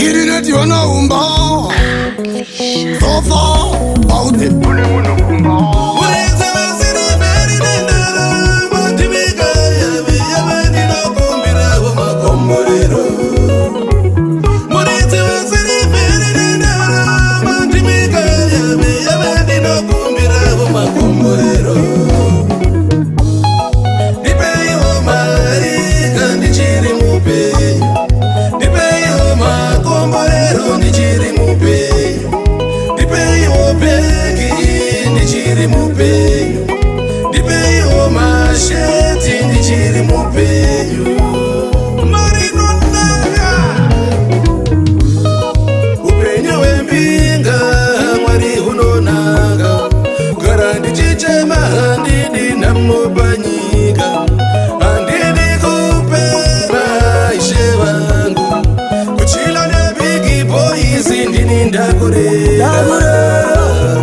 Kirineti wanaumba So far out there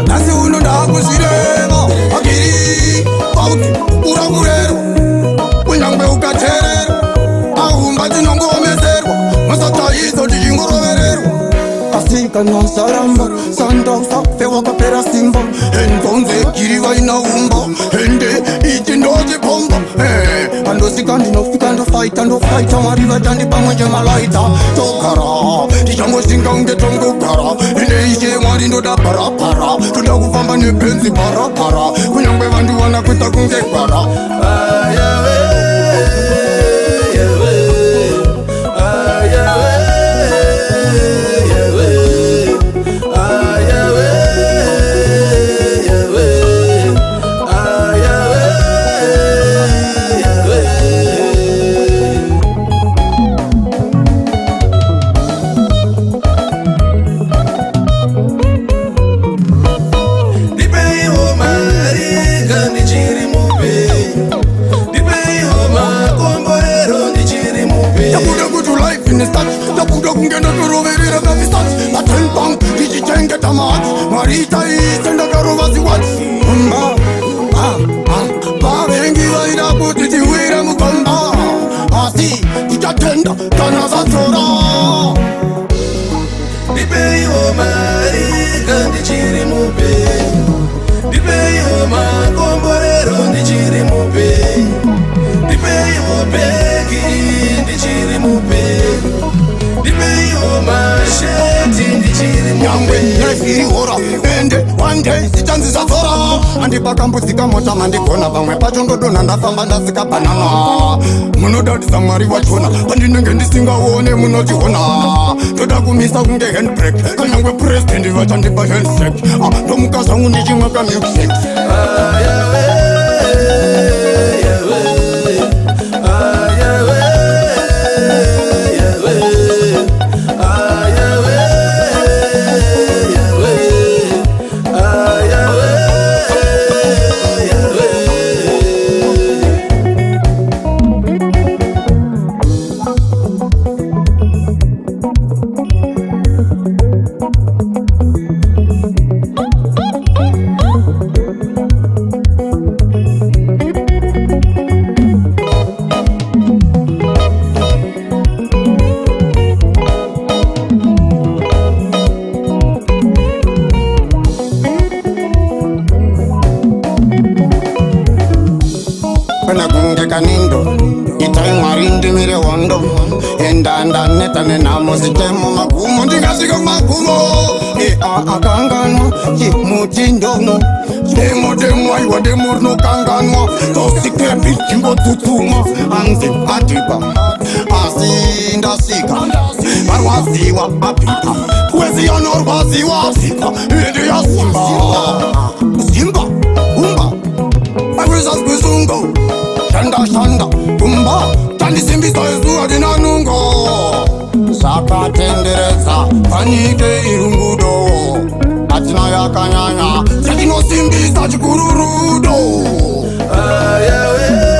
Nasi uno ndakuzvireva Agiri, bauti, urangurero Kunyangwe ukaterero Ahumba tinongomezerwa Masataizo tichingorovererwa Asika nasaramba Sanda usafe wakapera simba Enzonze kiri vainaumba Ende iti ndozi pomba Andosika ndinofika ndofaita Mariva tandi pamwenje malaita Tokara, tichangosinga unge tongogara Ende ishe mwari ndoda parapara Kuda kufamba nepenzi parapara Kunyangwe vandu wana kuita kunge para Tabuda kungenda kuroverera kavisati Atenpang, tichitenge tamat Marita isenda karovazi wati Mba, babengi vaida kuti tiwire mukomba Asi, tichatenda kana zatora Dipei omari kandichiri mupe Dipei omakomborero ndichiri mupe Dipei opeki ndichiri mupe Nyangwe nefiri hora Ende one day sichanzi zazora Andipakambuzika mota mandigona Vamwe pacho ndodona ndafamba ndasika banana Munodadisa mwari wachona Pandinenge ndisingaone munotihona Toda kumisa kunge handbrake Kanyangwe president vachandipa handshake Ndomuka zangu ndichimwaka milkshake Kanindo Itai marindi mire wondo Endanda neta nenamo Sitemo magumo Ndigasika magumo Akanganwa Mutindo Demo aiwa demo no kanganwa Tosike bichimbo tutuma Anze atipa Asi ndasika Barwaziwa apipa Kwezi anorwaziwa apika Indi ya simba Simba Umba Agwisas kwisungo Shanda, tumba, tandisimbisa ezuwa dinanungo Sakatendereza, panike irungudo Atina yakanyanya, jatinosimbisa chikururudo Ayawe